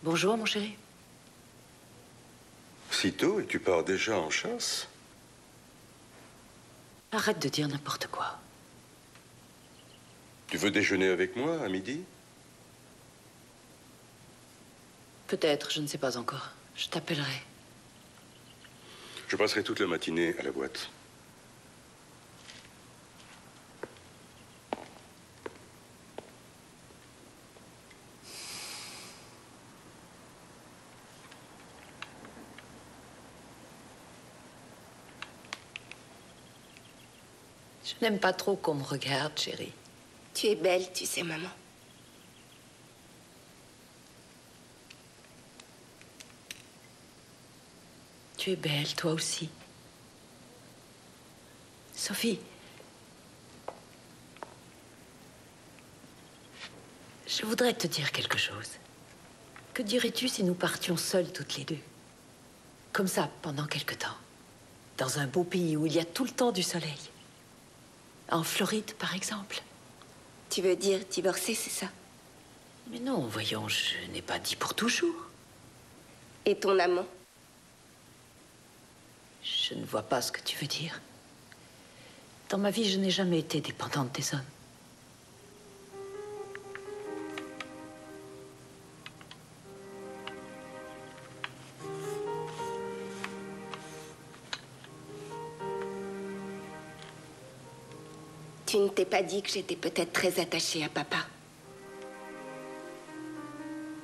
Bonjour, mon chéri. Si tôt et tu pars déjà en chasse? Arrête de dire n'importe quoi. Tu veux déjeuner avec moi à midi? Peut-être, je ne sais pas encore. Je t'appellerai. Je passerai toute la matinée à la boîte. Je n'aime pas trop qu'on me regarde, chérie. Tu es belle, tu sais, maman. Tu es belle, toi aussi. Sophie. Je voudrais te dire quelque chose. Que dirais-tu si nous partions seules toutes les deux? Comme ça, pendant quelque temps. Dans un beau pays où il y a tout le temps du soleil. En Floride, par exemple. Tu veux dire divorcer, c'est ça? Mais non, voyons, je n'ai pas dit pour toujours. Et ton amant? Je ne vois pas ce que tu veux dire. Dans ma vie, je n'ai jamais été dépendante des hommes. Tu ne t'es pas dit que j'étais peut-être très attachée à papa?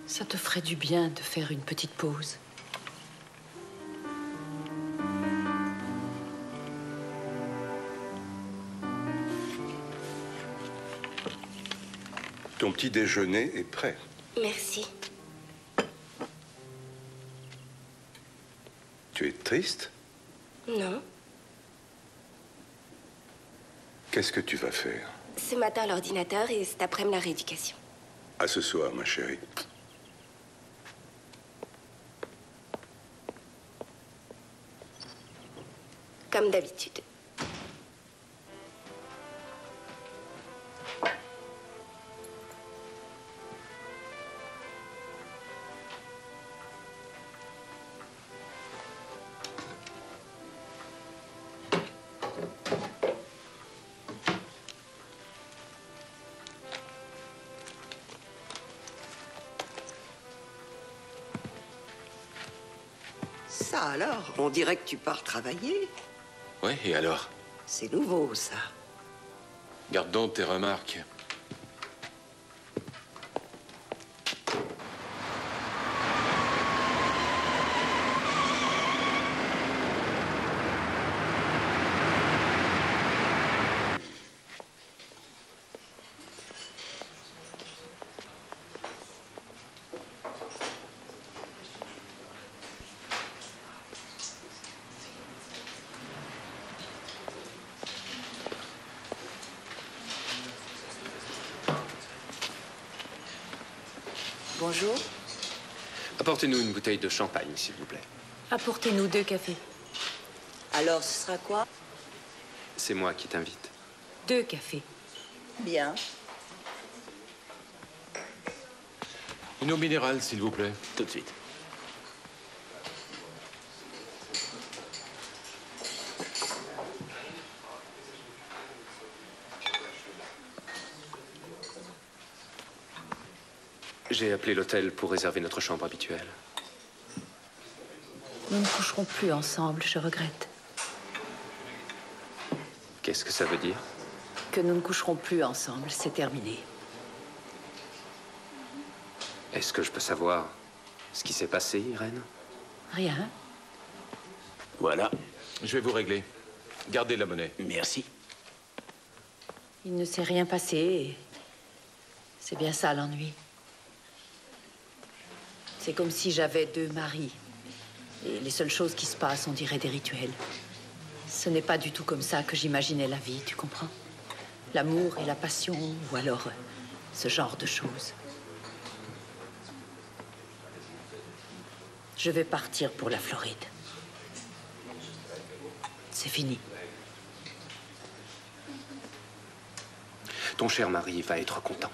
Ça te ferait du bien de faire une petite pause. Ton petit déjeuner est prêt. Merci. Tu es triste? Non. Qu'est-ce que tu vas faire? Ce matin, l'ordinateur et cet après-midi, la rééducation. À ce soir, ma chérie. Comme d'habitude. Ça alors, on dirait que tu pars travailler. Ouais, et alors? C'est nouveau, ça. Garde donc tes remarques. Bonjour. Apportez-nous une bouteille de champagne, s'il vous plaît. Apportez-nous 2 cafés. Alors, ce sera quoi? C'est moi qui t'invite. 2 cafés. Bien. Une eau minérale, s'il vous plaît. Tout de suite. J'ai appelé l'hôtel pour réserver notre chambre habituelle. Nous ne coucherons plus ensemble, je regrette. Qu'est-ce que ça veut dire? Que nous ne coucherons plus ensemble, c'est terminé. Est-ce que je peux savoir ce qui s'est passé, Irène? Rien. Voilà. Je vais vous régler. Gardez la monnaie. Merci. Il ne s'est rien passé et c'est bien ça l'ennui. C'est comme si j'avais 2 maris. Et les seules choses qui se passent, on dirait des rituels. Ce n'est pas du tout comme ça que j'imaginais la vie, tu comprends? L'amour et la passion, ou alors ce genre de choses. Je vais partir pour la Floride. C'est fini. Ton cher mari va être content.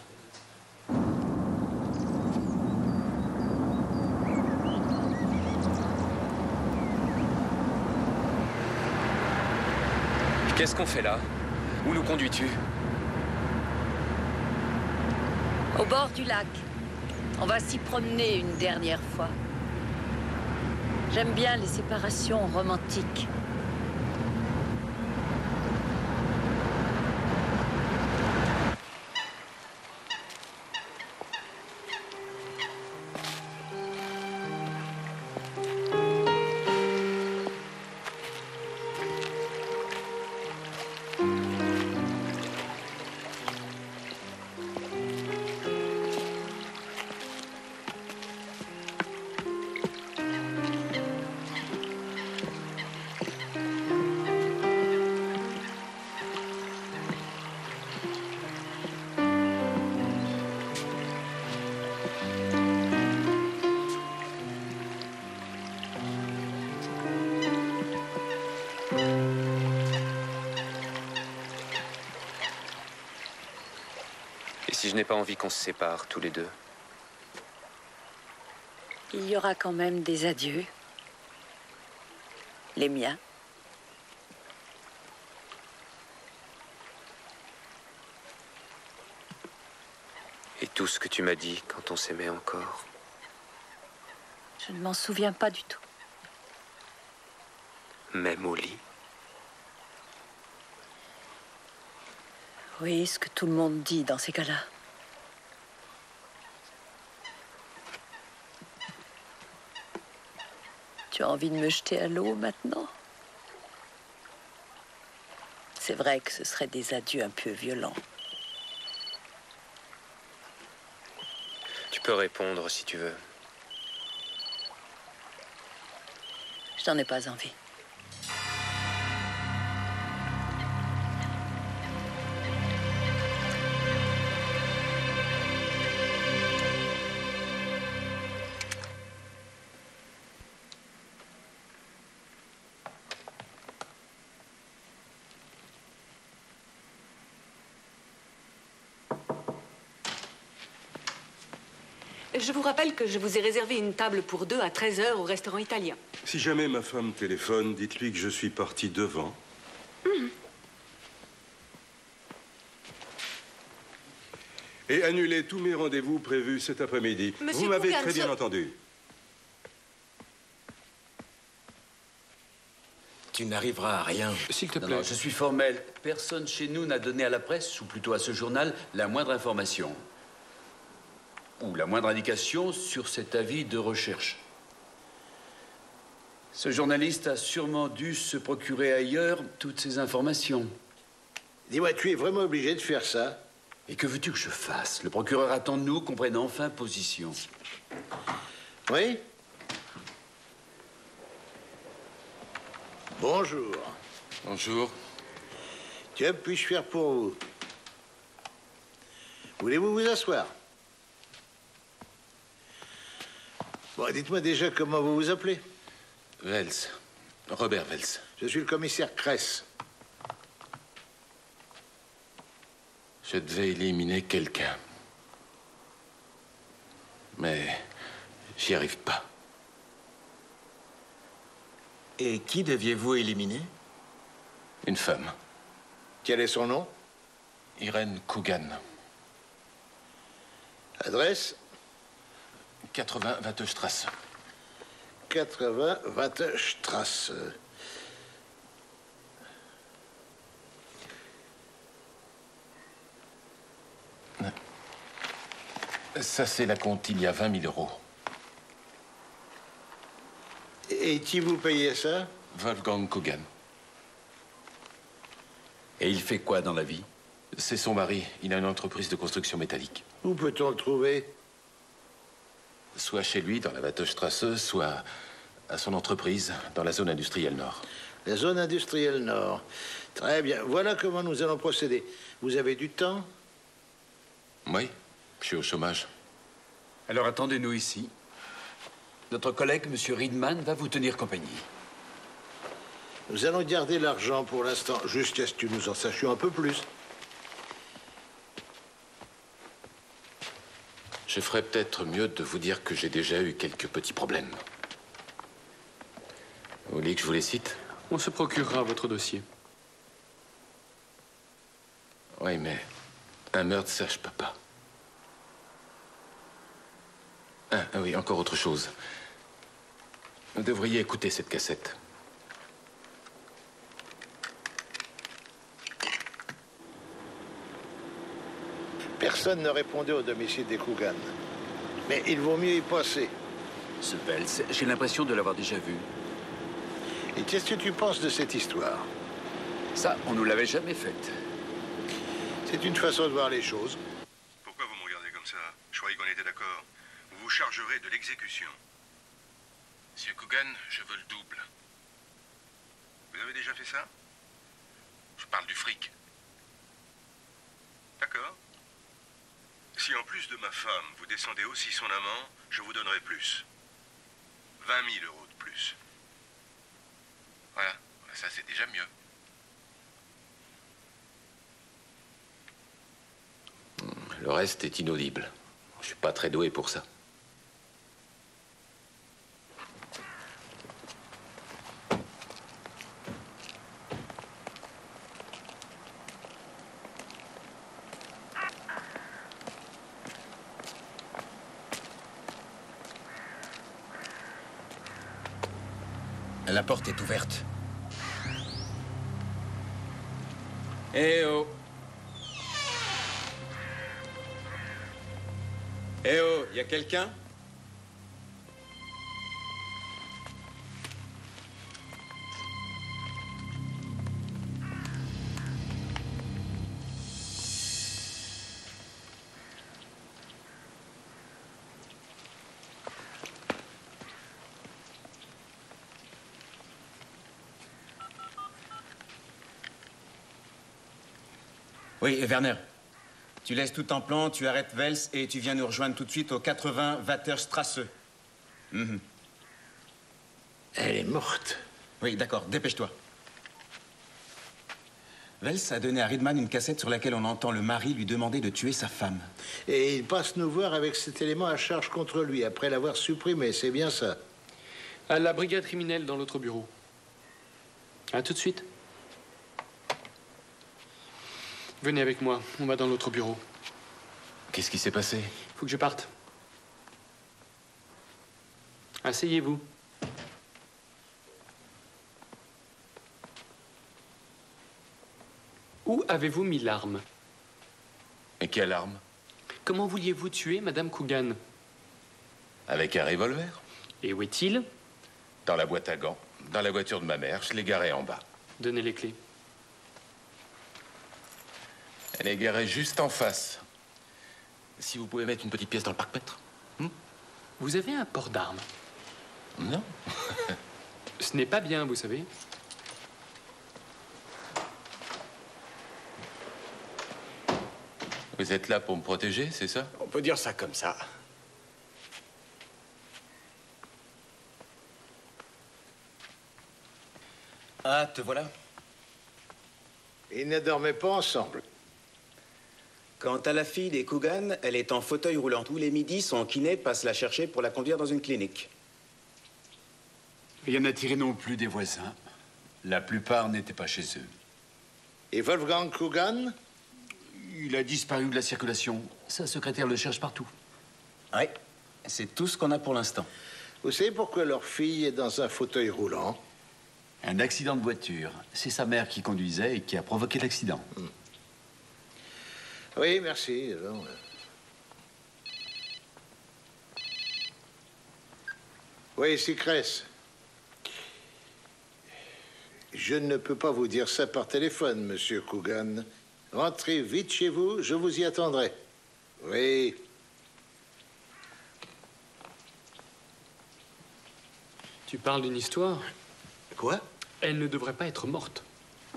Qu'est-ce qu'on fait là? Où nous conduis-tu? Au bord du lac. On va s'y promener une dernière fois. J'aime bien les séparations romantiques. Et si je n'ai pas envie qu'on se sépare, tous les deux? Il y aura quand même des adieux. Les miens. Et tout ce que tu m'as dit quand on s'aimait encore? Je ne m'en souviens pas du tout. Même au lit? Oui, ce que tout le monde dit dans ces cas-là. Tu as envie de me jeter à l'eau maintenant? C'est vrai que ce seraient des adieux un peu violents. Tu peux répondre si tu veux. Je n'en ai pas envie. Je vous rappelle que je vous ai réservé une table pour 2 à 13 h au restaurant italien. Si jamais ma femme téléphone, dites-lui que je suis parti devant. Et annulez tous mes rendez-vous prévus cet après-midi. Vous m'avez très bien entendu. Tu n'arriveras à rien. S'il te plaît. Non, je suis formel. Personne chez nous n'a donné à la presse, ou plutôt à ce journal, la moindre information. Ou la moindre indication sur cet avis de recherche. Ce journaliste a sûrement dû se procurer ailleurs toutes ces informations. Dis-moi, tu es vraiment obligé de faire ça? Et que veux-tu que je fasse? Le procureur attend de nous qu'on prenne enfin position. Oui? Bonjour. Bonjour. Que puis-je faire pour vous? Voulez-vous vous asseoir? Bon, dites-moi déjà comment vous vous appelez. Wels. Robert Wels. Je suis le commissaire Kress. Je devais éliminer quelqu'un. Mais j'y arrive pas. Et qui deviez-vous éliminer? Une femme. Quel est son nom? Irène Coogan. Adresse? 80 Wattestrasse. 80 Wattestrasse. Ça, c'est la compte il y a 20 000 €. Et qui vous payait ça? Wolfgang Coogan. Et il fait quoi dans la vie? C'est son mari. Il a une entreprise de construction métallique. Où peut-on le trouver? Soit chez lui, dans la Wattestrasse, soit à son entreprise, dans la zone industrielle nord. La zone industrielle nord. Très bien. Voilà comment nous allons procéder. Vous avez du temps? Oui, je suis au chômage. Alors attendez-nous ici. Notre collègue, M. Riedman, va vous tenir compagnie. Nous allons garder l'argent pour l'instant, jusqu'à ce que nous en sachions un peu plus. Je ferais peut-être mieux de vous dire que j'ai déjà eu quelques petits problèmes. Vous voulez que je vous les cite? On se procurera votre dossier. Oui, mais un meurtre, ça, je peux pas. Ah oui, encore autre chose. Vous devriez écouter cette cassette. Personne ne répondait au domicile des Coogan. Mais il vaut mieux y passer. Ce Vels, j'ai l'impression de l'avoir déjà vu. Et qu'est-ce que tu penses de cette histoire? Ça, on nous l'avait jamais faite. C'est une façon de voir les choses. Pourquoi vous me regardez comme ça? Je croyais qu'on était d'accord. Vous vous chargerez de l'exécution. Monsieur Coogan, je veux le double. Vous avez déjà fait ça? Je parle du fric. D'accord. Si en plus de ma femme, vous descendez aussi son amant, je vous donnerai plus. 20 000 € de plus. Voilà, ça c'est déjà mieux. Le reste est inaudible. Je suis pas très doué pour ça. La porte est ouverte. Eh oh! Eh oh, y a quelqu'un? Oui, Werner. Tu laisses tout en plan, tu arrêtes Vels et tu viens nous rejoindre tout de suite au 80 Waterstrasse. Elle est morte. Oui, d'accord, dépêche-toi. Vels a donné à Riedman une cassette sur laquelle on entend le mari lui demander de tuer sa femme. Et il passe nous voir avec cet élément à charge contre lui, après l'avoir supprimé, c'est bien ça? À la brigade criminelle dans l'autre bureau. À tout de suite. Venez avec moi, on va dans l'autre bureau. Qu'est-ce qui s'est passé? Faut que je parte. Asseyez-vous. Où avez-vous mis l'arme? Et quelle arme? Comment vouliez-vous tuer Madame Coogan? Avec un revolver. Et où est-il? Dans la boîte à gants. Dans la voiture de ma mère, je l'ai garée en bas. Donnez les clés. Elle est garée juste en face. Si vous pouvez mettre une petite pièce dans le parc-mètre. Vous avez un port d'armes? Non. Ce n'est pas bien, vous savez. Vous êtes là pour me protéger, c'est ça? On peut dire ça comme ça. Ah, te voilà. Ils ne dormaient pas ensemble. Quant à la fille des Coogan, elle est en fauteuil roulant. Tous les midis, son kiné passe la chercher pour la conduire dans une clinique. Rien à tirer non plus des voisins. La plupart n'étaient pas chez eux. Et Wolfgang Coogan? Il a disparu de la circulation. Sa secrétaire le cherche partout. Oui, c'est tout ce qu'on a pour l'instant. Vous savez pourquoi leur fille est dans un fauteuil roulant? Un accident de voiture. C'est sa mère qui conduisait et qui a provoqué l'accident. Oui, merci. Alors, oui, c'est Cress. Je ne peux pas vous dire ça par téléphone, monsieur Coogan. Rentrez vite chez vous, je vous y attendrai. Oui. Tu parles d'une histoire? Quoi? Elle ne devrait pas être morte.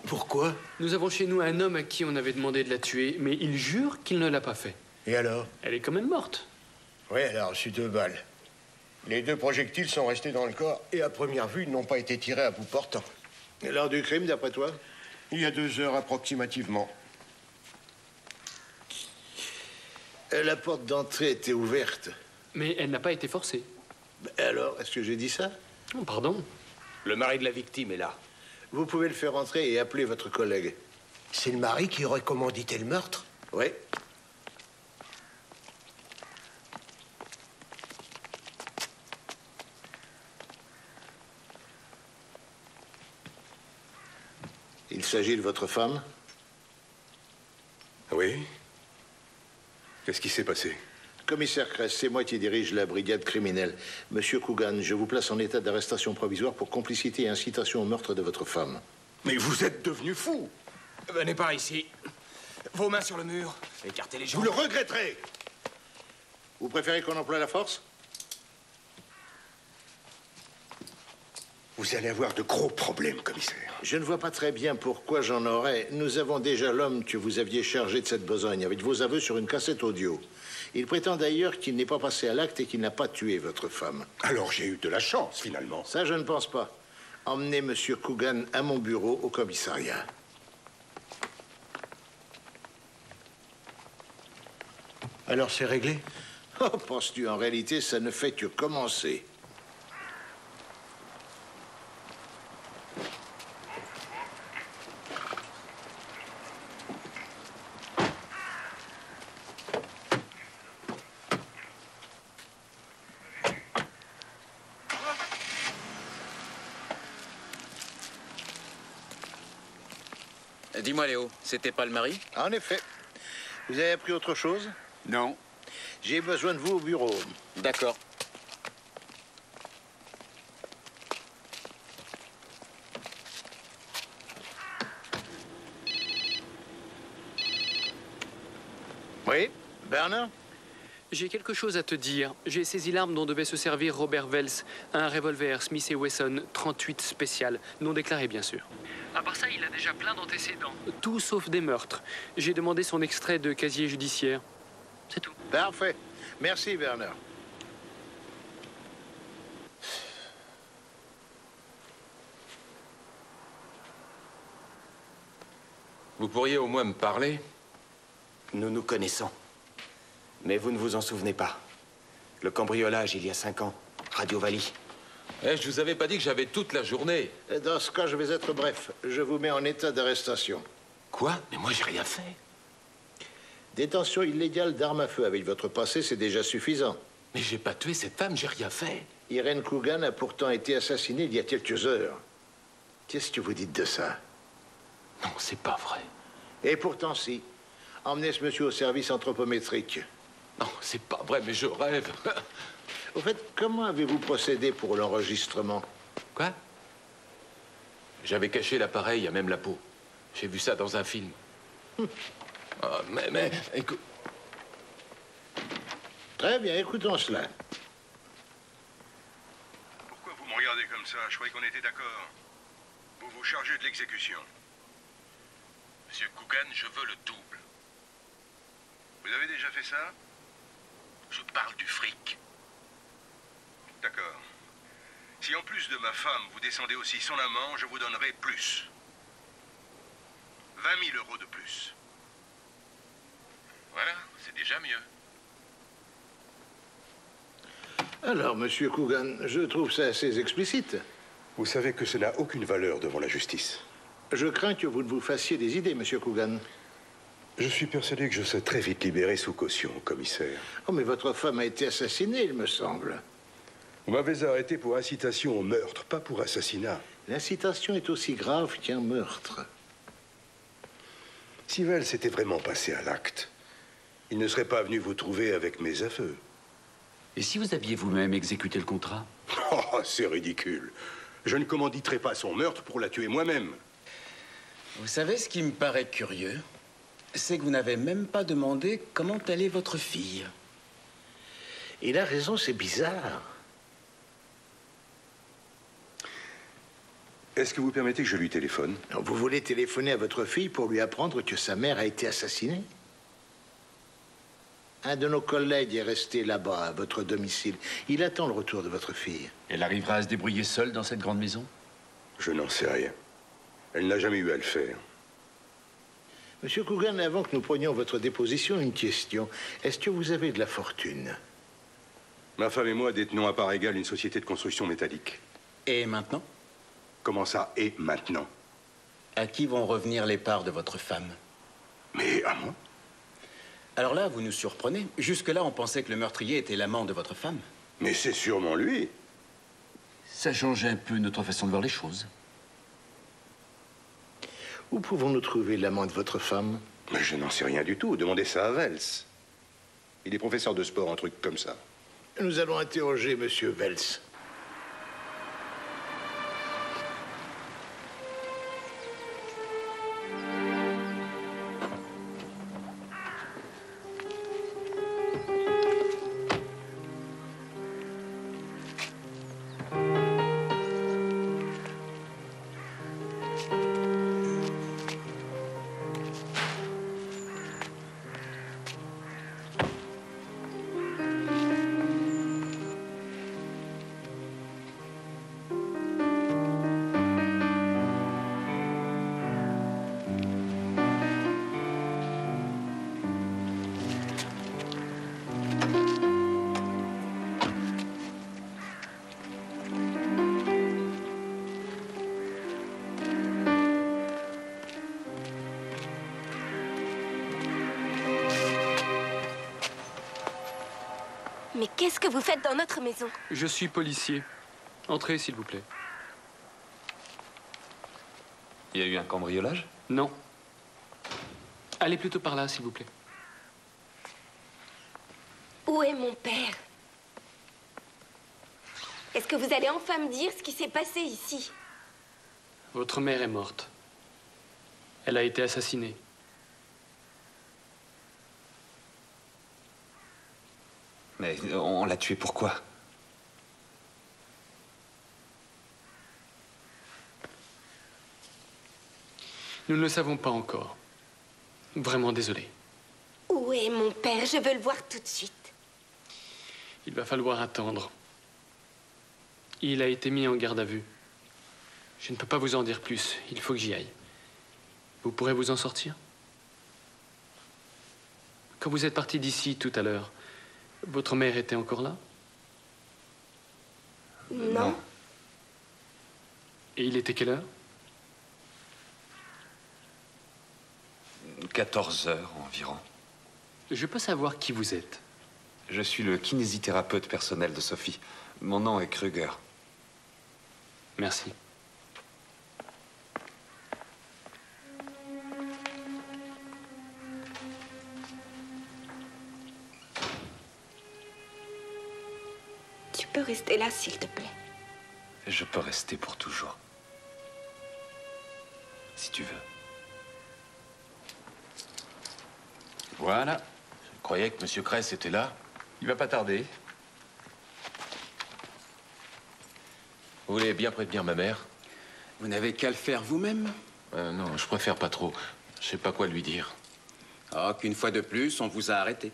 Pourquoi? Nous avons chez nous un homme à qui on avait demandé de la tuer, mais il jure qu'il ne l'a pas fait. Et alors? Elle est quand même morte. Oui, elle a reçu 2 balles. Les 2 projectiles sont restés dans le corps et à première vue, ils n'ont pas été tirés à bout portant. Et l'heure du crime, d'après toi? Il y a 2 heures approximativement. La porte d'entrée était ouverte. Mais elle n'a pas été forcée. Alors, est-ce que j'ai dit ça? Oh, pardon. Le mari de la victime est là. Vous pouvez le faire entrer et appeler votre collègue. C'est le mari qui aurait commandité le meurtre? Oui. Il s'agit de votre femme? Oui. Qu'est-ce qui s'est passé? Commissaire Kress, c'est moi qui dirige la brigade criminelle. Monsieur Coogan, je vous place en état d'arrestation provisoire pour complicité et incitation au meurtre de votre femme. Mais vous êtes devenu fou! Venez par ici. Vos mains sur le mur. Écartez les jambes. Vous le regretterez! Vous préférez qu'on emploie la force? Vous allez avoir de gros problèmes, commissaire. Je ne vois pas très bien pourquoi j'en aurais. Nous avons déjà l'homme que vous aviez chargé de cette besogne avec vos aveux sur une cassette audio. Il prétend d'ailleurs qu'il n'est pas passé à l'acte et qu'il n'a pas tué votre femme. Alors j'ai eu de la chance, finalement. Ça, je ne pense pas. Emmenez Monsieur Coogan à mon bureau au commissariat. Alors c'est réglé? Oh, penses-tu, en réalité, ça ne fait que commencer. Dis-moi, Léo, c'était pas le mari? En effet. Vous avez appris autre chose? Non. J'ai besoin de vous au bureau. D'accord. Oui, Bernard? J'ai quelque chose à te dire. J'ai saisi l'arme dont devait se servir Robert Wells. Un revolver Smith & Wesson 38 spécial, non déclaré bien sûr. À part ça, il a déjà plein d'antécédents. Tout sauf des meurtres. J'ai demandé son extrait de casier judiciaire. C'est tout. Parfait. Merci, Werner. Vous pourriez au moins me parler? Nous nous connaissons. Mais vous ne vous en souvenez pas. Le cambriolage, il y a 5 ans. Radio Valley. Eh, je vous avais pas dit que j'avais toute la journée. Dans ce cas, je vais être bref. Je vous mets en état d'arrestation. Quoi? Mais moi, j'ai rien fait. Détention illégale d'armes à feu avec votre passé, c'est déjà suffisant. Mais j'ai pas tué cette femme, j'ai rien fait. Irene Coogan a pourtant été assassinée il y a quelques heures. Qu'est-ce que vous dites de ça? Non, c'est pas vrai. Et pourtant, si. Emmenez ce monsieur au service anthropométrique. Non, c'est pas vrai, mais je rêve. Au fait, comment avez-vous procédé pour l'enregistrement? Quoi? J'avais caché l'appareil à même la peau. J'ai vu ça dans un film. Oh, mais, écoute... Très bien, écoutons cela. Pourquoi vous me regardez comme ça? Je croyais qu'on était d'accord. Vous vous chargez de l'exécution. Monsieur Coogan, je veux le double. Vous avez déjà fait ça? Je parle du fric. D'accord. Si en plus de ma femme, vous descendez aussi son amant, je vous donnerai plus. 20 000 € de plus. Voilà, c'est déjà mieux. Alors, monsieur Coogan, je trouve ça assez explicite. Vous savez que ça n'a aucune valeur devant la justice. Je crains que vous ne vous fassiez des idées, monsieur Coogan. Je suis persuadé que je serai très vite libéré sous caution, commissaire. Oh, mais votre femme a été assassinée, il me semble. Vous m'avez arrêté pour incitation au meurtre, pas pour assassinat. L'incitation est aussi grave qu'un meurtre. Si Wells s'était vraiment passé à l'acte, il ne serait pas venu vous trouver avec mes aveux. Et si vous aviez vous-même exécuté le contrat? Oh, c'est ridicule. Je ne commanditerai pas son meurtre pour la tuer moi-même. Vous savez ce qui me paraît curieux? C'est que vous n'avez même pas demandé comment allait votre fille. Il a raison, c'est bizarre. Est-ce que vous permettez que je lui téléphone? Vous voulez téléphoner à votre fille pour lui apprendre que sa mère a été assassinée? Un de nos collègues est resté là-bas, à votre domicile. Il attend le retour de votre fille. Elle arrivera à se débrouiller seule dans cette grande maison? Je n'en sais rien. Elle n'a jamais eu à le faire. Monsieur Coogan, avant que nous prenions votre déposition, une question. Est-ce que vous avez de la fortune? Ma femme et moi détenons à part égale une société de construction métallique. Et maintenant? Comment ça, et maintenant? À qui vont revenir les parts de votre femme? Mais à moi? Alors là, vous nous surprenez. Jusque-là, on pensait que le meurtrier était l'amant de votre femme. Mais c'est sûrement lui. Ça change un peu notre façon de voir les choses. Où pouvons-nous trouver l'amant de votre femme? Mais je n'en sais rien du tout. Demandez ça à Vels. Il est professeur de sport, un truc comme ça. Nous allons interroger Monsieur Vels. Mais qu'est-ce que vous faites dans notre maison? Je suis policier. Entrez, s'il vous plaît. Il y a eu un cambriolage? Non. Allez plutôt par là, s'il vous plaît. Où est mon père? Est-ce que vous allez enfin me dire ce qui s'est passé ici? Votre mère est morte. Elle a été assassinée. Mais on l'a tué pourquoi? Nous ne le savons pas encore. Vraiment désolé. Où est mon père? Je veux le voir tout de suite. Il va falloir attendre. Il a été mis en garde à vue. Je ne peux pas vous en dire plus. Il faut que j'y aille. Vous pourrez vous en sortir? Quand vous êtes parti d'ici tout à l'heure, votre mère était encore là? Non. Et il était quelle heure? 14 heures environ. Je peux savoir qui vous êtes? Je suis le kinésithérapeute personnel de Sophie. Mon nom est Kruger. Merci. Tu peux rester là, s'il te plaît. Je peux rester pour toujours. Si tu veux. Voilà. Je croyais que M. Kress était là. Il va pas tarder. Vous voulez bien prévenir ma mère? Vous n'avez qu'à le faire vous-même. Non, je préfère pas trop. Je sais pas quoi lui dire. Ah, qu'une fois de plus, on vous a arrêté.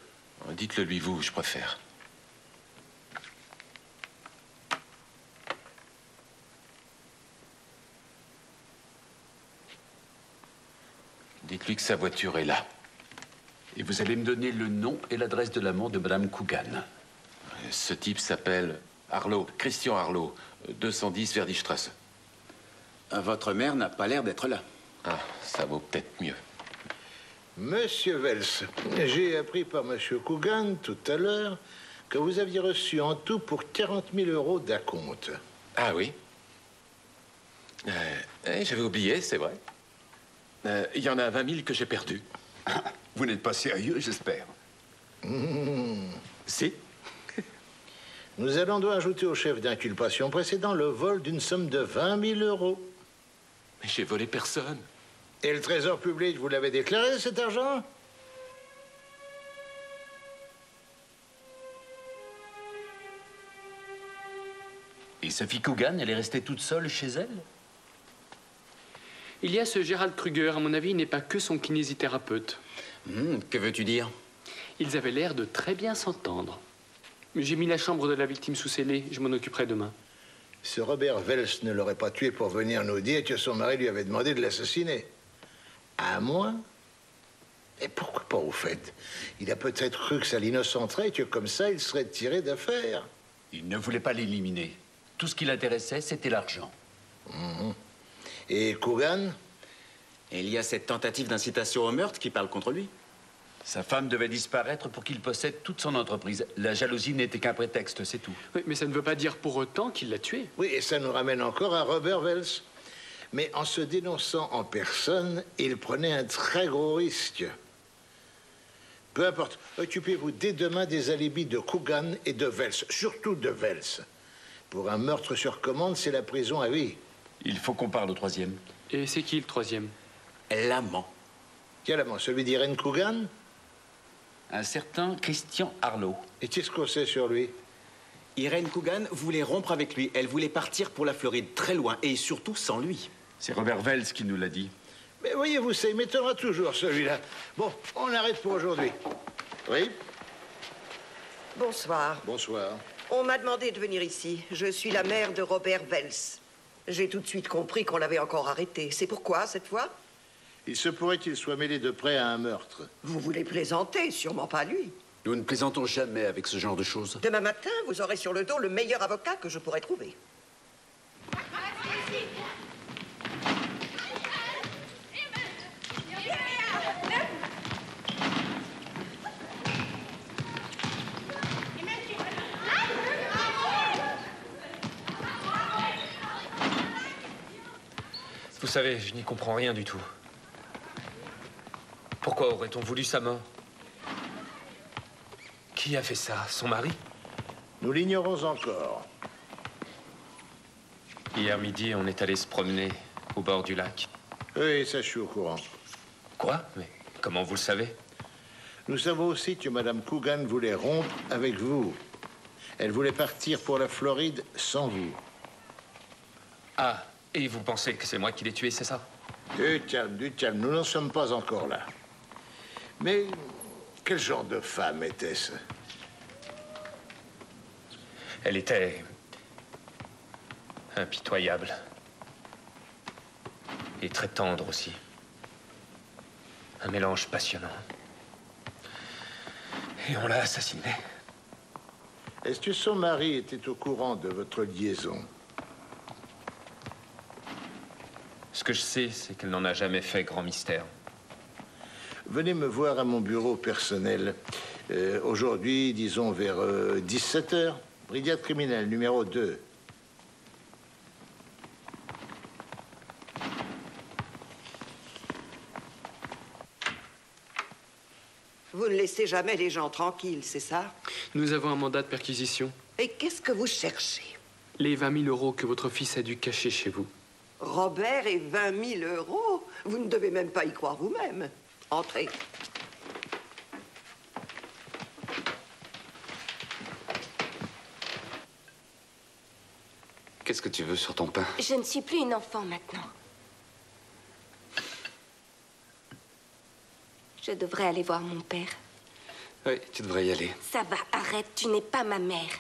Dites-le lui, vous, je préfère. Dites-lui que sa voiture est là. Et vous allez me donner le nom et l'adresse de l'amant de Madame Coogan. Ce type s'appelle Arlo, Christian Arlo, 210 Verdistrasse. Votre mère n'a pas l'air d'être là. Ah, ça vaut peut-être mieux. Monsieur Vels, j'ai appris par Monsieur Coogan tout à l'heure que vous aviez reçu en tout pour 40 000 € d'acompte. Ah oui? J'avais oublié, c'est vrai. Il y en a 20 000 que j'ai perdus. Vous n'êtes pas sérieux, j'espère. Si. Nous allons donc ajouter au chef d'inculpation précédent le vol d'une somme de 20 000 €. Mais j'ai volé personne. Et le trésor public, vous l'avez déclaré, cet argent? Et Sophie Coogan, elle est restée toute seule chez elle? Il y a ce Gérald Kruger, à mon avis, il n'est pas que son kinésithérapeute. Que veux-tu dire? Ils avaient l'air de très bien s'entendre. J'ai mis la chambre de la victime sous scellé, je m'en occuperai demain. Ce Robert Vels ne l'aurait pas tué pour venir nous dire que son mari lui avait demandé de l'assassiner. À moins... Et pourquoi pas, au fait? Il a peut-être cru que ça l'innocenterait et que comme ça, il serait tiré d'affaire. Il ne voulait pas l'éliminer. Tout ce qui l'intéressait, c'était l'argent. Et Coogan? Et il y a cette tentative d'incitation au meurtre qui parle contre lui. Sa femme devait disparaître pour qu'il possède toute son entreprise. La jalousie n'était qu'un prétexte, c'est tout. Oui, mais ça ne veut pas dire pour autant qu'il l'a tué. Oui, et ça nous ramène encore à Robert Welles. Mais en se dénonçant en personne, il prenait un très gros risque. Peu importe, occupez-vous dès demain des alibis de Coogan et de Welles, surtout de Welles. Pour un meurtre sur commande, c'est la prison à vie. Il faut qu'on parle au troisième. Et c'est qui le troisième? L'amant. Quel amant? Celui d'Irene Coogan? Un certain Christian Harlow. Et qu'est-ce qu'on sait sur lui? Irene Coogan voulait rompre avec lui. Elle voulait partir pour la Floride, très loin, et surtout sans lui. C'est Robert Welles qui nous l'a dit. Mais voyez-vous, ça m'étonnera toujours, celui-là. Bon, on arrête pour aujourd'hui. Oui? Bonsoir. Bonsoir. On m'a demandé de venir ici. Je suis la mère de Robert Welles. J'ai tout de suite compris qu'on l'avait encore arrêté. C'est pourquoi, cette fois? Il se pourrait qu'il soit mêlé de près à un meurtre. Vous voulez plaisanter, sûrement pas lui. Nous ne plaisantons jamais avec ce genre de choses. Demain matin, vous aurez sur le dos le meilleur avocat que je pourrais trouver. Vous savez, je n'y comprends rien du tout. Pourquoi aurait-on voulu sa mort? Qui a fait ça? Son mari? Nous l'ignorons encore. Hier midi, on est allé se promener au bord du lac. Oui, ça, je suis au courant. Quoi? Mais comment vous le savez? Nous savons aussi que Madame Coogan voulait rompre avec vous. Elle voulait partir pour la Floride sans vous. Ah, et vous pensez que c'est moi qui l'ai tué, c'est ça? Du calme, nous n'en sommes pas encore là. Mais quel genre de femme était-ce? Elle était impitoyable. Et très tendre aussi. Un mélange passionnant. Et on l'a assassinée. Est-ce que son mari était au courant de votre liaison? Ce que je sais, c'est qu'elle n'en a jamais fait grand mystère. Venez me voir à mon bureau personnel. Aujourd'hui, disons vers 17h. Brigade criminelle, numéro 2. Vous ne laissez jamais les gens tranquilles, c'est ça? Nous avons un mandat de perquisition. Et qu'est-ce que vous cherchez? Les 20 000 euros que votre fils a dû cacher chez vous. Robert et 20 000 euros? Vous ne devez même pas y croire vous-même. Entrez. Qu'est-ce que tu veux sur ton pain? Je ne suis plus une enfant maintenant. Je devrais aller voir mon père. Oui, tu devrais y aller. Ça va, arrête, tu n'es pas ma mère.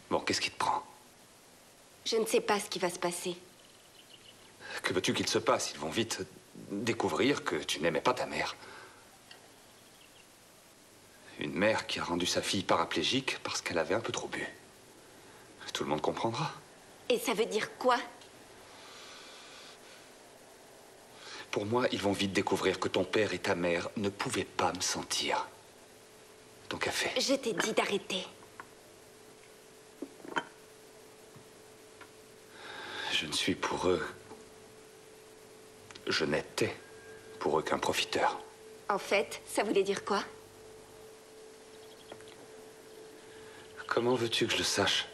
Bon, qu'est-ce qui te prend? Je ne sais pas ce qui va se passer. Que veux-tu qu'il se passe? Ils vont vite découvrir que tu n'aimais pas ta mère. Une mère qui a rendu sa fille paraplégique parce qu'elle avait un peu trop bu. Tout le monde comprendra. Et ça veut dire quoi? Pour moi, ils vont vite découvrir que ton père et ta mère ne pouvaient pas me sentir. Ton café. Je t'ai dit d'arrêter. Je ne suis pour eux... Je n'étais pour eux qu'un profiteur. En fait, ça voulait dire quoi? Comment veux-tu que je le sache?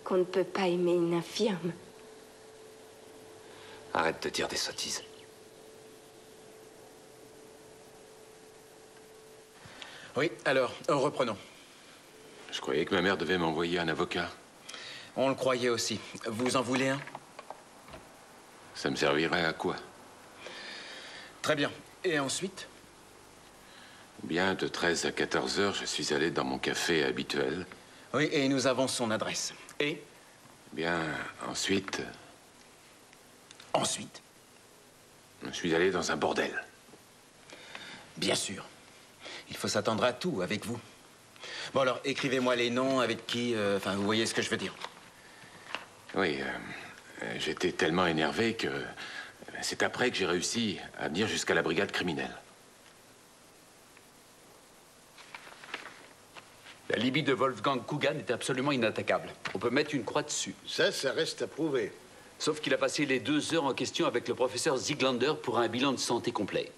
Qu'on ne peut pas aimer une infirme. Arrête de dire des sottises. Oui, alors, reprenons. Je croyais que ma mère devait m'envoyer un avocat. On le croyait aussi. Vous en voulez un? Ça me servirait à quoi? Très bien. Et ensuite? Bien, de 13 à 14 heures, je suis allé dans mon café habituel. Oui, et nous avons son adresse. Et? Bien, ensuite... Ensuite? Je suis allé dans un bordel. Bien sûr. Il faut s'attendre à tout avec vous. Bon, alors, écrivez-moi les noms avec qui... Enfin, vous voyez ce que je veux dire. Oui, j'étais tellement énervé que c'est après que j'ai réussi à venir jusqu'à la brigade criminelle. La Libye de Wolfgang Kugan est absolument inattaquable. On peut mettre une croix dessus. Ça reste à prouver. Sauf qu'il a passé les 2 heures en question avec le professeur Zieglander pour un bilan de santé complet.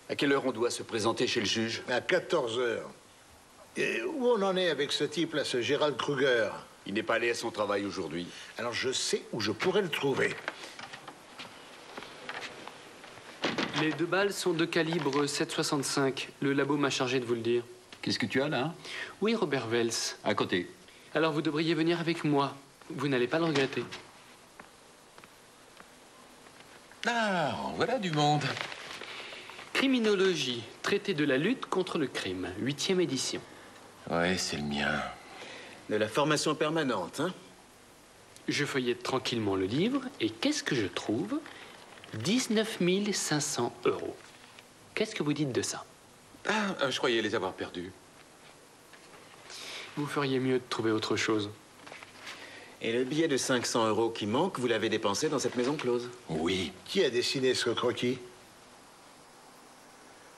À quelle heure on doit se présenter chez le juge? À 14 heures. Et où on en est avec ce type-là, ce Gérald Kruger? Il n'est pas allé à son travail aujourd'hui. Alors je sais où je pourrais le trouver. Les 2 balles sont de calibre 7,65. Le labo m'a chargé de vous le dire. Qu'est-ce que tu as là? Oui, Robert Welles. À côté. Alors vous devriez venir avec moi. Vous n'allez pas le regretter. Ah, voilà du monde. Criminologie, traité de la lutte contre le crime, 8e édition. Ouais, c'est le mien. De la formation permanente, hein? Je feuillette tranquillement le livre et qu'est-ce que je trouve? 19 500 €. Qu'est-ce que vous dites de ça? Ah, je croyais les avoir perdus. Vous feriez mieux de trouver autre chose. Et le billet de 500 € qui manque, vous l'avez dépensé dans cette maison close? Oui. Qui a dessiné ce croquis?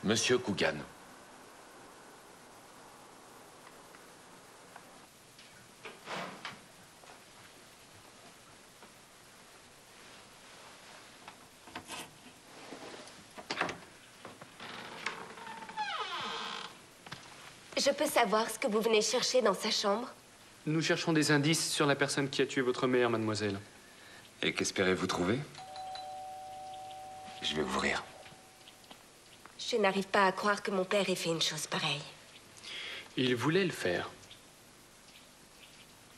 Monsieur Kugan. Je peux savoir ce que vous venez chercher dans sa chambre? Nous cherchons des indices sur la personne qui a tué votre mère, mademoiselle. Et qu'espérez-vous trouver? Je vais ouvrir. Je n'arrive pas à croire que mon père ait fait une chose pareille. Il voulait le faire.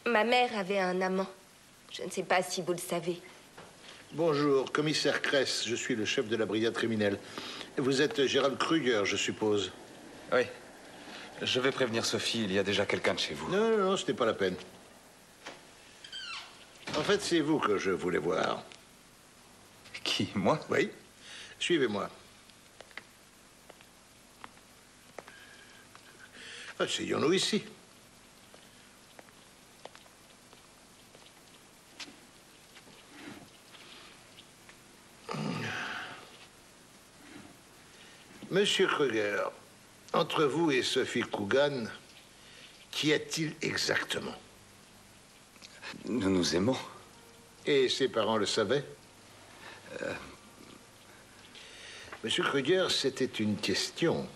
Ma mère avait un amant. Je ne sais pas si vous le savez. Bonjour, commissaire Kress, je suis le chef de la brigade criminelle. Vous êtes Gérald Kruger, je suppose. Oui. Je vais prévenir Sophie, il y a déjà quelqu'un de chez vous. Non, non, non, ce n'est pas la peine. En fait, c'est vous que je voulais voir. Qui, moi? Oui. Suivez-moi. Asseyons-nous ici. Monsieur Kruger, entre vous et Sophie Kugan, qu'y a-t-il exactement? Nous nous aimons. Et ses parents le savaient? Monsieur Kruger, c'était une question.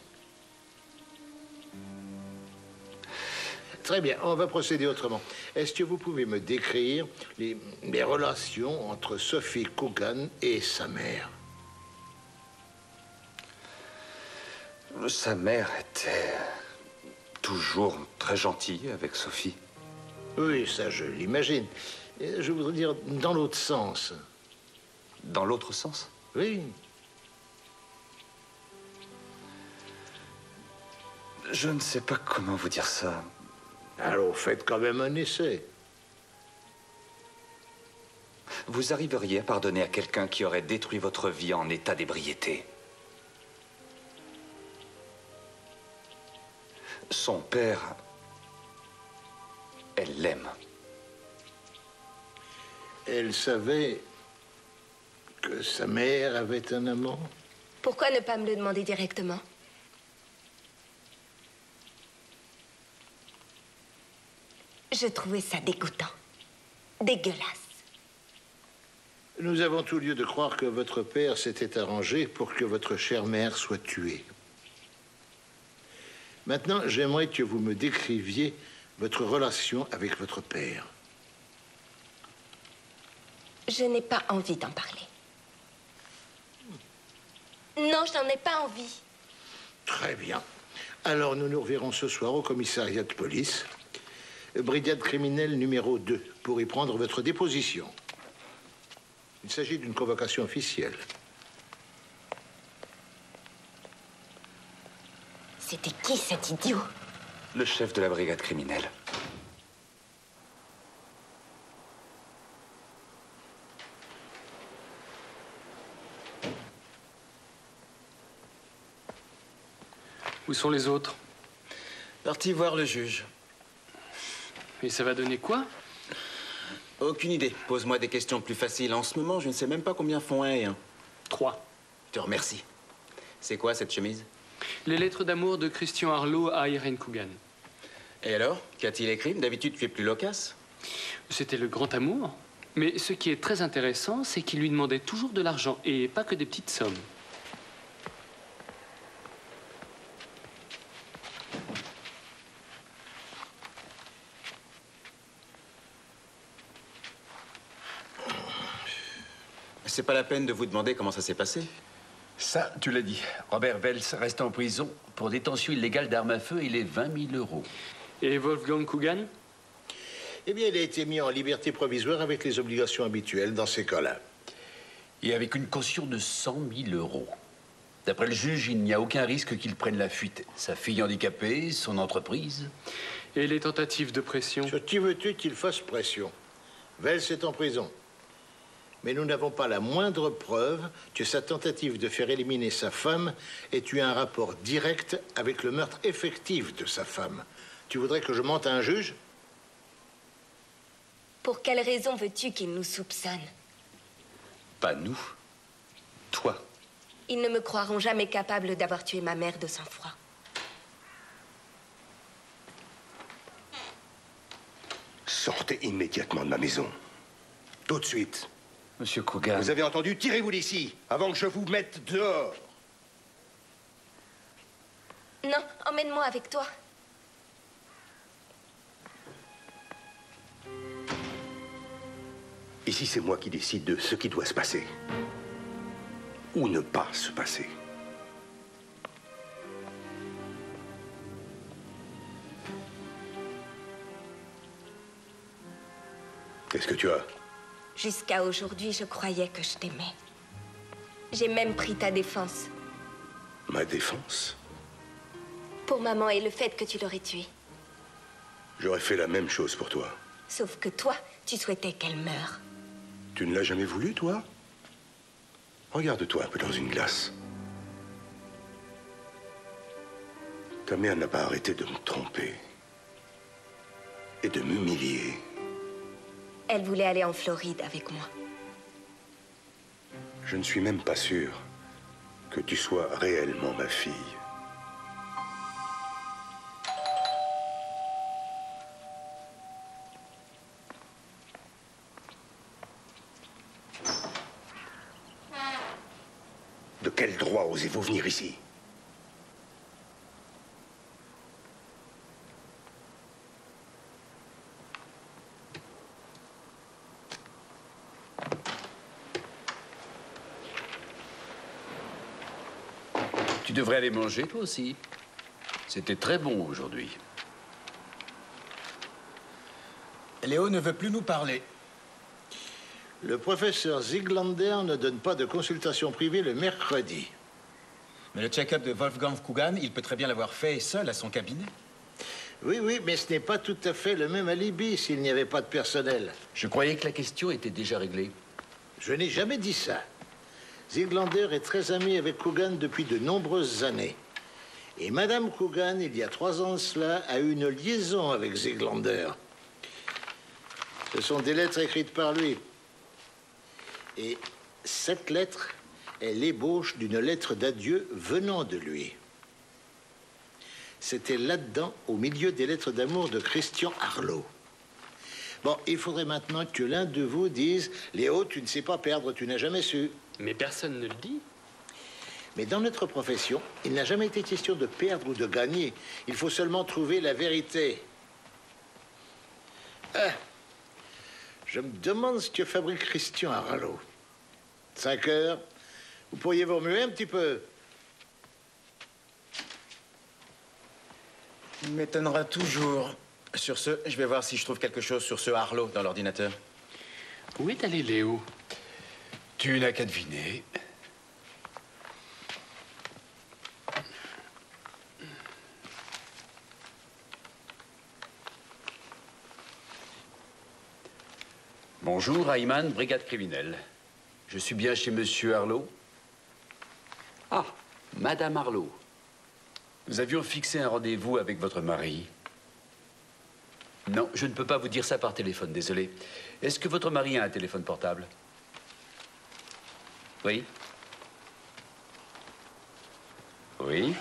Très bien, on va procéder autrement. Est-ce que vous pouvez me décrire les relations entre Sophie Kugan et sa mère? Sa mère était toujours très gentille avec Sophie. Oui, ça, je l'imagine. Je voudrais dire dans l'autre sens. Dans l'autre sens? Oui. Je ne sais pas comment vous dire ça. Alors, faites quand même un essai. Vous arriveriez à pardonner à quelqu'un qui aurait détruit votre vie en état d'ébriété? Son père, elle l'aime. Elle savait que sa mère avait un amant? Pourquoi ne pas me le demander directement? Je trouvais ça dégoûtant. Dégueulasse. Nous avons tout lieu de croire que votre père s'était arrangé pour que votre chère mère soit tuée. Maintenant, j'aimerais que vous me décriviez votre relation avec votre père. Je n'ai pas envie d'en parler. Non, je n'en ai pas envie. Très bien. Alors, nous nous reverrons ce soir au commissariat de police, brigade criminelle numéro 2, pour y prendre votre déposition. Il s'agit d'une convocation officielle. C'était qui cet idiot? Le chef de la brigade criminelle. Où sont les autres? Parti voir le juge. Et ça va donner quoi? Aucune idée. Pose-moi des questions plus faciles. En ce moment, je ne sais même pas combien font 1 et 1. 3. Je te remercie. C'est quoi cette chemise? Les lettres d'amour de Christian Harlow à Irene Coogan. Et alors? Qu'a-t-il écrit? D'habitude, tu es plus loquace. C'était le grand amour. Mais ce qui est très intéressant, c'est qu'il lui demandait toujours de l'argent, et pas que des petites sommes. C'est pas la peine de vous demander comment ça s'est passé. Ça, tu l'as dit. Robert Wels reste en prison pour détention illégale d'armes à feu et les 20 000 euros. Et Wolfgang Coogan? Eh bien, il a été mis en liberté provisoire avec les obligations habituelles dans ces cas-là. Et avec une caution de 100 000 euros. D'après le juge, il n'y a aucun risque qu'il prenne la fuite. Sa fille handicapée, son entreprise. Et les tentatives de pression? Sur qui veux-tu qu'il fasse pression? Wels est en prison. Mais nous n'avons pas la moindre preuve que sa tentative de faire éliminer sa femme ait eu un rapport direct avec le meurtre effectif de sa femme. Tu voudrais que je mente à un juge? Pour quelle raison veux-tu qu'il nous soupçonne? Pas nous. Toi. Ils ne me croiront jamais capable d'avoir tué ma mère de sang-froid. Sortez immédiatement de ma maison. Tout de suite. Monsieur Coogan. Vous avez entendu? Tirez-vous d'ici, avant que je vous mette dehors. Non, emmène-moi avec toi. Ici, c'est moi qui décide de ce qui doit se passer. Ou ne pas se passer. Qu'est-ce que tu as? Jusqu'à aujourd'hui, je croyais que je t'aimais. J'ai même pris ta défense. Ma défense? Pour maman et le fait que tu l'aurais tuée. J'aurais fait la même chose pour toi. Sauf que toi, tu souhaitais qu'elle meure. Tu ne l'as jamais voulu, toi? Regarde-toi un peu dans une glace. Ta mère n'a pas arrêté de me tromper. Et de m'humilier. Elle voulait aller en Floride avec moi. Je ne suis même pas sûr que tu sois réellement ma fille. De quel droit osez-vous venir ici? Tu devrais aller manger, toi aussi. C'était très bon aujourd'hui. Léo ne veut plus nous parler. Le professeur Zieglander ne donne pas de consultation privée le mercredi. Mais le check-up de Wolfgang Coogan, il peut très bien l'avoir fait seul à son cabinet. Oui, oui, mais ce n'est pas tout à fait le même alibi s'il n'y avait pas de personnel. Je croyais que la question était déjà réglée. Je n'ai jamais dit ça. Zieglander est très ami avec Coogan depuis de nombreuses années. Et Madame Coogan, il y a 3 ans de cela, a eu une liaison avec Zieglander. Ce sont des lettres écrites par lui. Et cette lettre est l'ébauche d'une lettre d'adieu venant de lui. C'était là-dedans, au milieu des lettres d'amour de Christian Harlow. Bon, il faudrait maintenant que l'un de vous dise « Léo, tu ne sais pas perdre, tu n'as jamais su. » Mais personne ne le dit. Mais dans notre profession, il n'a jamais été question de perdre ou de gagner. Il faut seulement trouver la vérité. Ah, je me demande ce que fabrique Christian Harlow. 5 heures. Vous pourriez vous remuer un petit peu? Il m'étonnera toujours. Sur ce, je vais voir si je trouve quelque chose sur ce Harlow dans l'ordinateur. Où est allé Léo? Tu n'as qu'à deviner. Bonjour, Ayman, brigade criminelle. Je suis bien chez Monsieur Harlow? Ah, Madame Harlow. Nous avions fixé un rendez-vous avec votre mari. Non, je ne peux pas vous dire ça par téléphone, désolé. Est-ce que votre mari a un téléphone portable? Oui? Oui?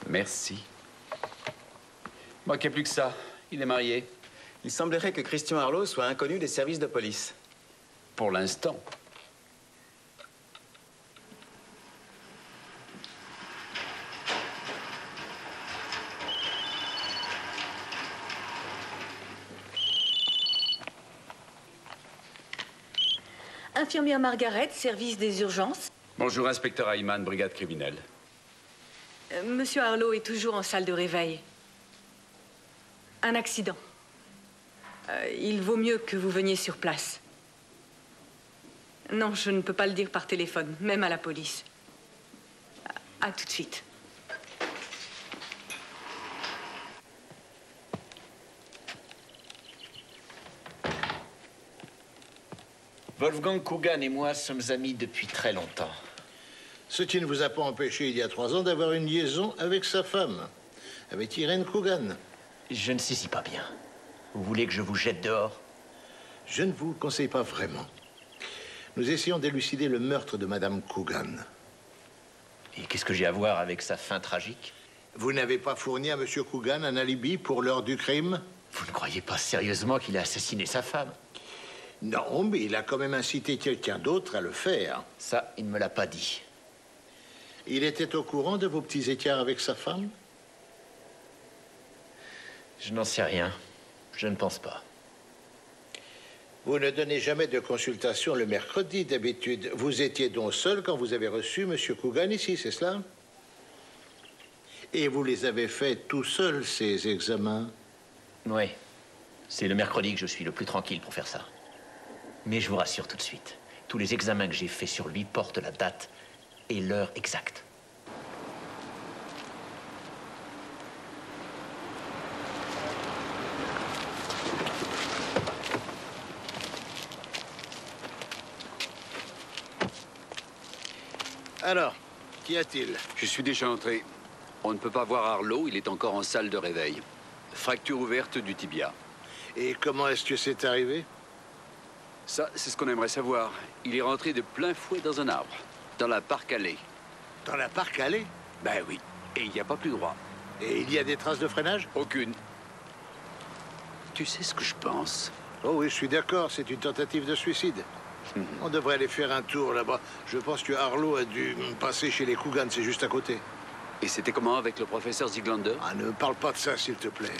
Merci. Il manquait plus que ça. Il est marié. Il semblerait que Christian Harlow soit inconnu des services de police. Pour l'instant. Infirmière Margaret, service des urgences. Bonjour, inspecteur Ayman, brigade criminelle. Monsieur Harlow est toujours en salle de réveil. Un accident. Il vaut mieux que vous veniez sur place. Non, je ne peux pas le dire par téléphone, même à la police. À tout de suite. Wolfgang Coogan et moi sommes amis depuis très longtemps. Ce qui ne vous a pas empêché, il y a 3 ans, d'avoir une liaison avec sa femme, avec Irene Coogan. Je ne saisis pas bien. Vous voulez que je vous jette dehors? Je ne vous le conseille pas vraiment. Nous essayons d'élucider le meurtre de Madame Coogan. Et qu'est-ce que j'ai à voir avec sa fin tragique? Vous n'avez pas fourni à Monsieur Coogan un alibi pour l'heure du crime? Vous ne croyez pas sérieusement qu'il a assassiné sa femme? Non, mais il a quand même incité quelqu'un d'autre à le faire. Ça, il ne me l'a pas dit. Il était au courant de vos petits écarts avec sa femme? Je n'en sais rien. Je ne pense pas. Vous ne donnez jamais de consultation le mercredi, d'habitude. Vous étiez donc seul quand vous avez reçu Monsieur Coogan ici, c'est cela? Et vous les avez faits tout seul, ces examens? Oui. C'est le mercredi que je suis le plus tranquille pour faire ça. Mais je vous rassure tout de suite, tous les examens que j'ai faits sur lui portent la date et l'heure exacte. Alors, qu'y a-t-il? Je suis déjà entré. On ne peut pas voir Harlow, il est encore en salle de réveil. Fracture ouverte du tibia. Et comment est-ce que c'est arrivé? Ça, c'est ce qu'on aimerait savoir. Il est rentré de plein fouet dans un arbre, dans la parc allée. Dans la parc allée? Ben oui, et il n'y a pas plus droit. Et il y a des traces de freinage? Aucune. Tu sais ce que je pense? Oh oui, je suis d'accord, c'est une tentative de suicide. On devrait aller faire un tour là-bas. Je pense que Harlow a dû passer chez les Coogan, c'est juste à côté. Et c'était comment avec le professeur Zieglander? Ah, ne parle pas de ça, s'il te plaît.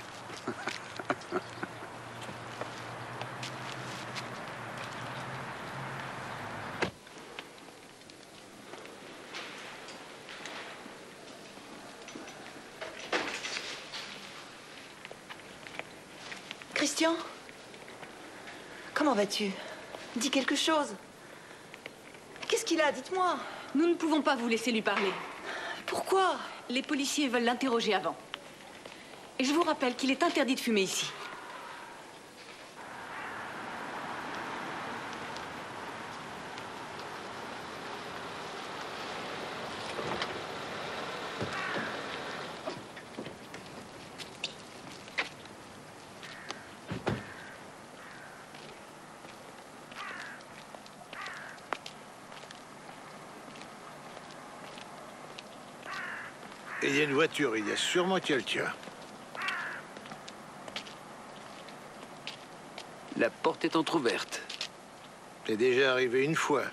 Christian? Comment vas-tu? Dis quelque chose. Qu'est-ce qu'il a? Dites-moi. Nous ne pouvons pas vous laisser lui parler. Pourquoi? Les policiers veulent l'interroger avant. Et je vous rappelle qu'il est interdit de fumer ici. Et il y a une voiture, il y a sûrement quelqu'un. La porte est entrouverte. C'est déjà arrivé une fois.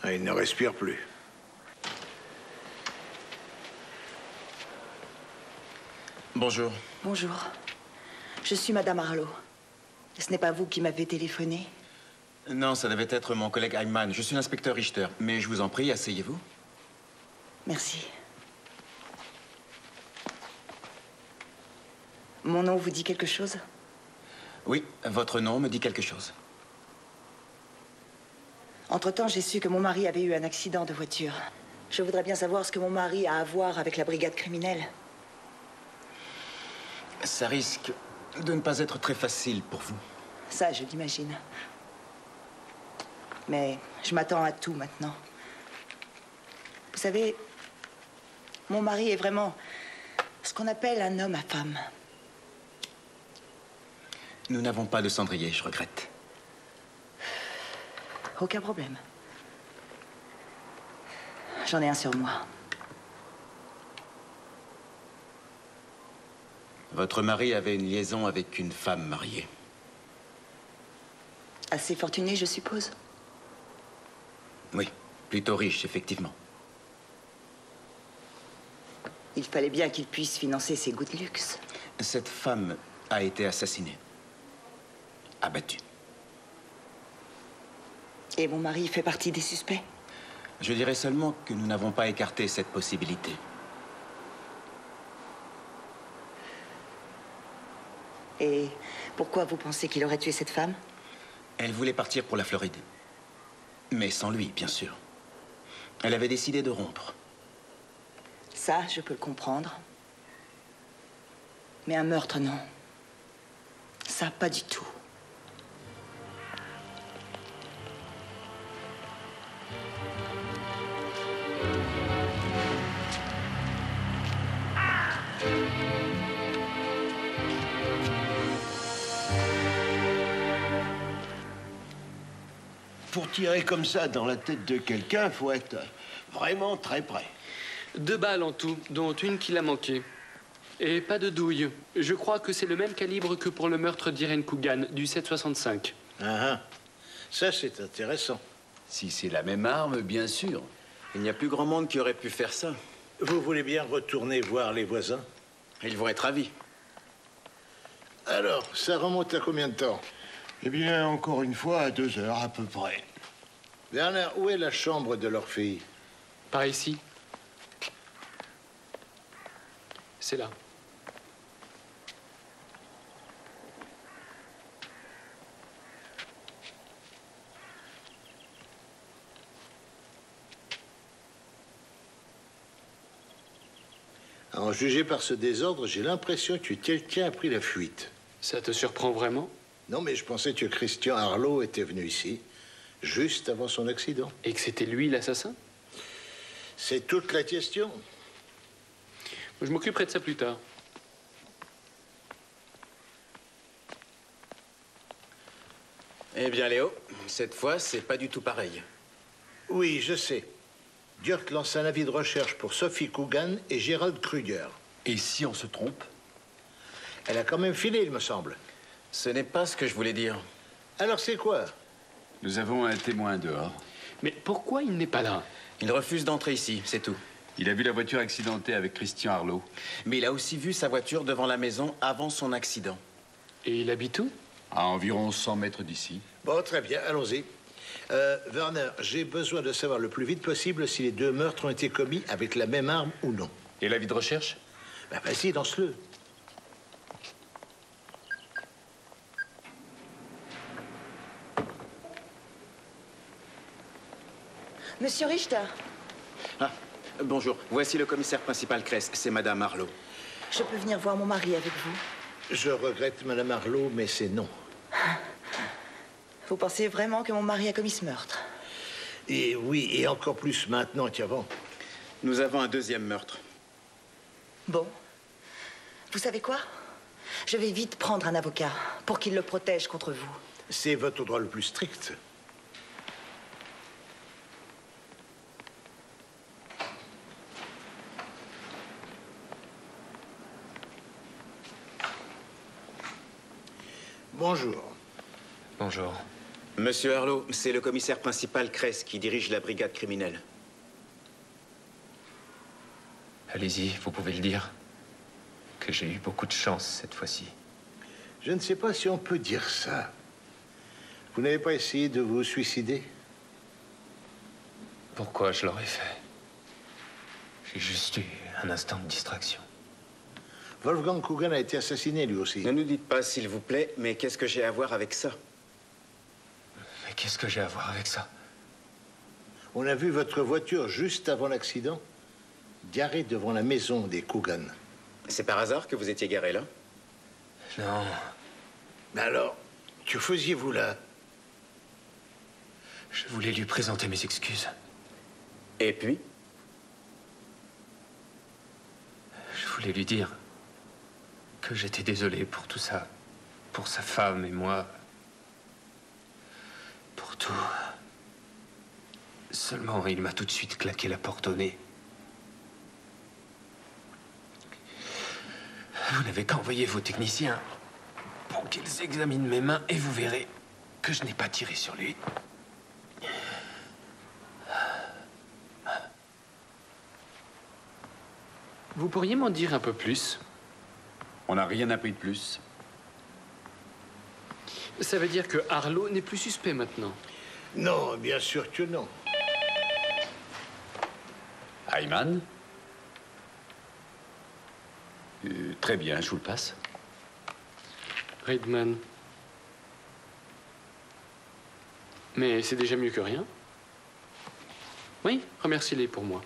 Ah, il ne respire plus. Bonjour. Bonjour. Je suis Madame Harlow. Ce n'est pas vous qui m'avez téléphoné? Non, ça devait être mon collègue Ayman. Je suis l'inspecteur Richter. Mais je vous en prie, asseyez-vous. Merci. Mon nom vous dit quelque chose? Oui, votre nom me dit quelque chose. Entre-temps, j'ai su que mon mari avait eu un accident de voiture. Je voudrais bien savoir ce que mon mari a à voir avec la brigade criminelle. Ça risque de ne pas être très facile pour vous. Ça, je l'imagine. Mais je m'attends à tout maintenant. Vous savez, mon mari est vraiment ce qu'on appelle un homme à femme. Nous n'avons pas de cendrier, je regrette. Aucun problème. J'en ai un sur moi. Votre mari avait une liaison avec une femme mariée. Assez fortuné, je suppose. Oui, plutôt riche, effectivement. Il fallait bien qu'il puisse financer ses goûts de luxe. Cette femme a été assassinée. Abattue. Et mon mari fait partie des suspects? Je dirais seulement que nous n'avons pas écarté cette possibilité. Et pourquoi vous pensez qu'il aurait tué cette femme? Elle voulait partir pour la Floride. Mais sans lui, bien sûr. Elle avait décidé de rompre. Ça, je peux le comprendre. Mais un meurtre, non. Ça, pas du tout. Pour tirer comme ça dans la tête de quelqu'un, faut être vraiment très près. 2 balles en tout, dont une qu'il a manqué. Et pas de douille. Je crois que c'est le même calibre que pour le meurtre d'Irene Coogan, du 7,65. Ah, ça c'est intéressant. Si c'est la même arme, bien sûr. Il n'y a plus grand monde qui aurait pu faire ça. Vous voulez bien retourner voir les voisins? Ils vont être ravis. Alors, ça remonte à combien de temps? Eh bien, encore une fois, à 2 heures à peu près. Werner, où est la chambre de leur fille? Par ici. C'est là. À en juger par ce désordre, j'ai l'impression que quelqu'un a pris la fuite. Ça te surprend vraiment? Non, mais je pensais que Christian Harlow était venu ici, juste avant son accident. Et que c'était lui l'assassin? C'est toute la question. Je m'occuperai de ça plus tard. Eh bien, Léo, cette fois, c'est pas du tout pareil. Oui, je sais. Dirk lance un avis de recherche pour Sophie Coogan et Gerald Kruger. Et si on se trompe? Elle a quand même filé, il me semble. Ce n'est pas ce que je voulais dire. Alors c'est quoi? Nous avons un témoin dehors. Mais pourquoi il n'est pas là? Il refuse d'entrer ici, c'est tout. Il a vu la voiture accidentée avec Christian Harlow. Mais il a aussi vu sa voiture devant la maison avant son accident. Et il habite où? À environ 100 mètres d'ici. Bon, très bien, allons-y. Werner, j'ai besoin de savoir le plus vite possible si les 2 meurtres ont été commis avec la même arme ou non. Et l'avis de recherche? Ben, vas-y, lance-le. Monsieur Richter, Ah, bonjour. Voici le commissaire principal Kress. C'est Madame Harlow. je peux venir voir mon mari avec vous? Je regrette, Madame Harlow, mais c'est non. Vous pensez vraiment que mon mari a commis ce meurtre? Et oui, et encore plus maintenant qu'avant. Nous avons un 2e meurtre. Bon. Vous savez quoi? Je vais vite prendre un avocat pour qu'il le protège contre vous. C'est votre droit le plus strict. Bonjour. Bonjour. Monsieur Harlow, c'est le commissaire principal Kress qui dirige la brigade criminelle. Allez-y, vous pouvez le dire. Que j'ai eu beaucoup de chance cette fois-ci. Je ne sais pas si on peut dire ça. Vous n'avez pas essayé de vous suicider? Pourquoi je l'aurais fait? J'ai juste eu un instant de distraction. Wolfgang Coogan a été assassiné, lui aussi. Ne nous dites pas, s'il vous plaît, mais qu'est-ce que j'ai à voir avec ça? Mais qu'est-ce que j'ai à voir avec ça? On a vu votre voiture juste avant l'accident, garée devant la maison des Coogan. C'est par hasard que vous étiez garé là? Non. Mais alors, que faisiez-vous là? Je voulais lui présenter mes excuses. Et puis? Je voulais lui dire que j'étais désolé pour tout ça. Pour sa femme et moi. Pour tout. Seulement, il m'a tout de suite claqué la porte au nez. Vous n'avez qu'à envoyer vos techniciens pour qu'ils examinent mes mains et vous verrez que je n'ai pas tiré sur lui. Vous pourriez m'en dire un peu plus? On n'a rien appris de plus. Ça veut dire que Harlow n'est plus suspect maintenant? Non, bien sûr que non. Ayman? Très bien, je vous le passe. Reitman. Mais c'est déjà mieux que rien. Oui, remerciez-les pour moi.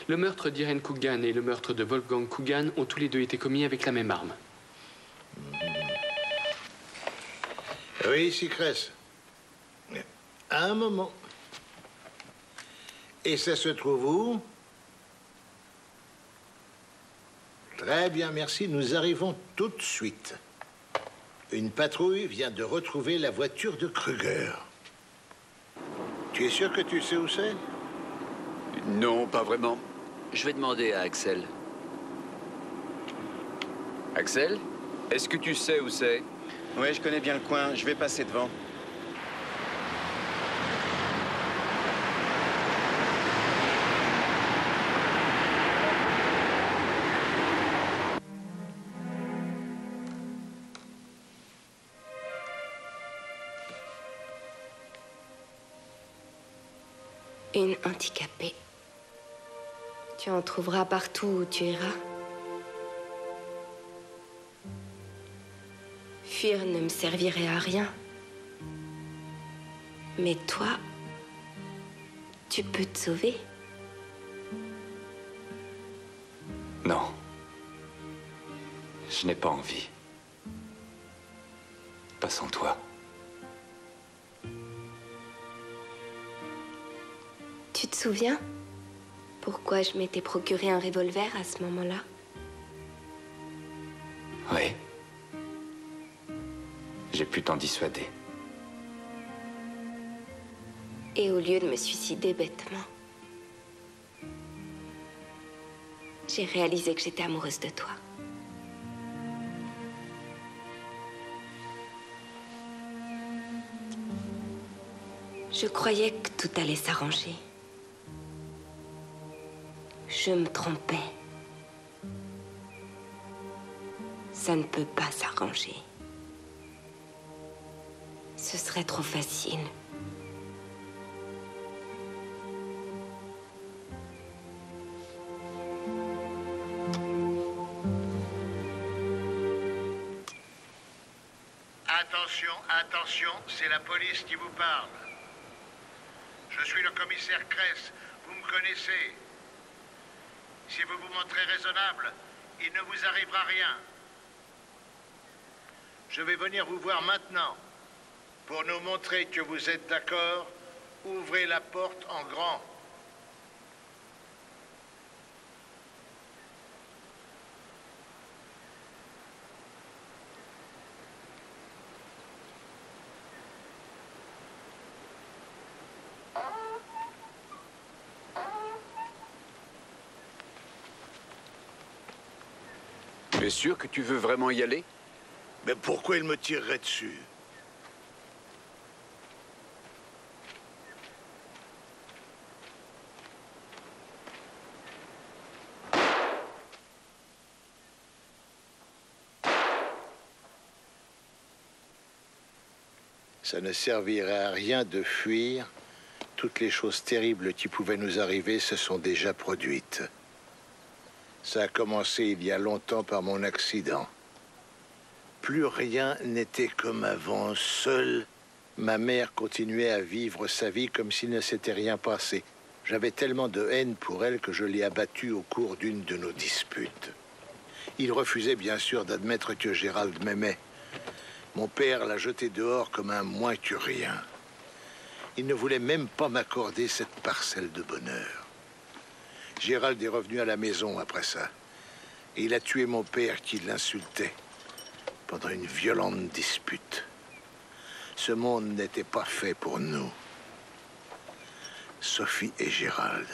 Le meurtre d'Irene Coogan et le meurtre de Wolfgang Coogan ont tous les deux été commis avec la même arme. Oui, Sicresse. À un moment. Et ça se trouve où? Très bien, merci. Nous arrivons tout de suite. Une patrouille vient de retrouver la voiture de Kruger. Tu es sûr que tu sais où c'est? Non, pas vraiment. Je vais demander à Axel. Axel, est-ce que tu sais où c'est? Oui, je connais bien le coin. Je vais passer devant. Une handicapée. Tu en trouveras partout où tu iras. Fuir ne me servirait à rien. Mais toi, tu peux te sauver. Non. Je n'ai pas envie. Pas sans toi. Tu te souviens pourquoi je m'étais procuré un revolver à ce moment-là? Oui. J'ai pu t'en dissuader. Et au lieu de me suicider bêtement, j'ai réalisé que j'étais amoureuse de toi. Je croyais que tout allait s'arranger. Je me trompais. Ça ne peut pas s'arranger. Ce serait trop facile. Attention, attention, c'est la police qui vous parle. Je suis le commissaire Kress, vous me connaissez. Si vous vous montrez raisonnable, il ne vous arrivera rien. Je vais venir vous voir maintenant. Pour nous montrer que vous êtes d'accord, ouvrez la porte en grand. Tu es sûr que tu veux vraiment y aller? Mais pourquoi il me tirerait dessus? Ça ne servirait à rien de fuir. Toutes les choses terribles qui pouvaient nous arriver se sont déjà produites. Ça a commencé il y a longtemps par mon accident. Plus rien n'était comme avant. Seule, ma mère continuait à vivre sa vie comme s'il ne s'était rien passé. J'avais tellement de haine pour elle que je l'ai abattue au cours d'une de nos disputes. Il refusait bien sûr d'admettre que Gérald m'aimait. Mon père l'a jeté dehors comme un moins que rien. Il ne voulait même pas m'accorder cette parcelle de bonheur. Gérald est revenu à la maison après ça. Et il a tué mon père qui l'insultait pendant une violente dispute. Ce monde n'était pas fait pour nous. Sophie et Gérald.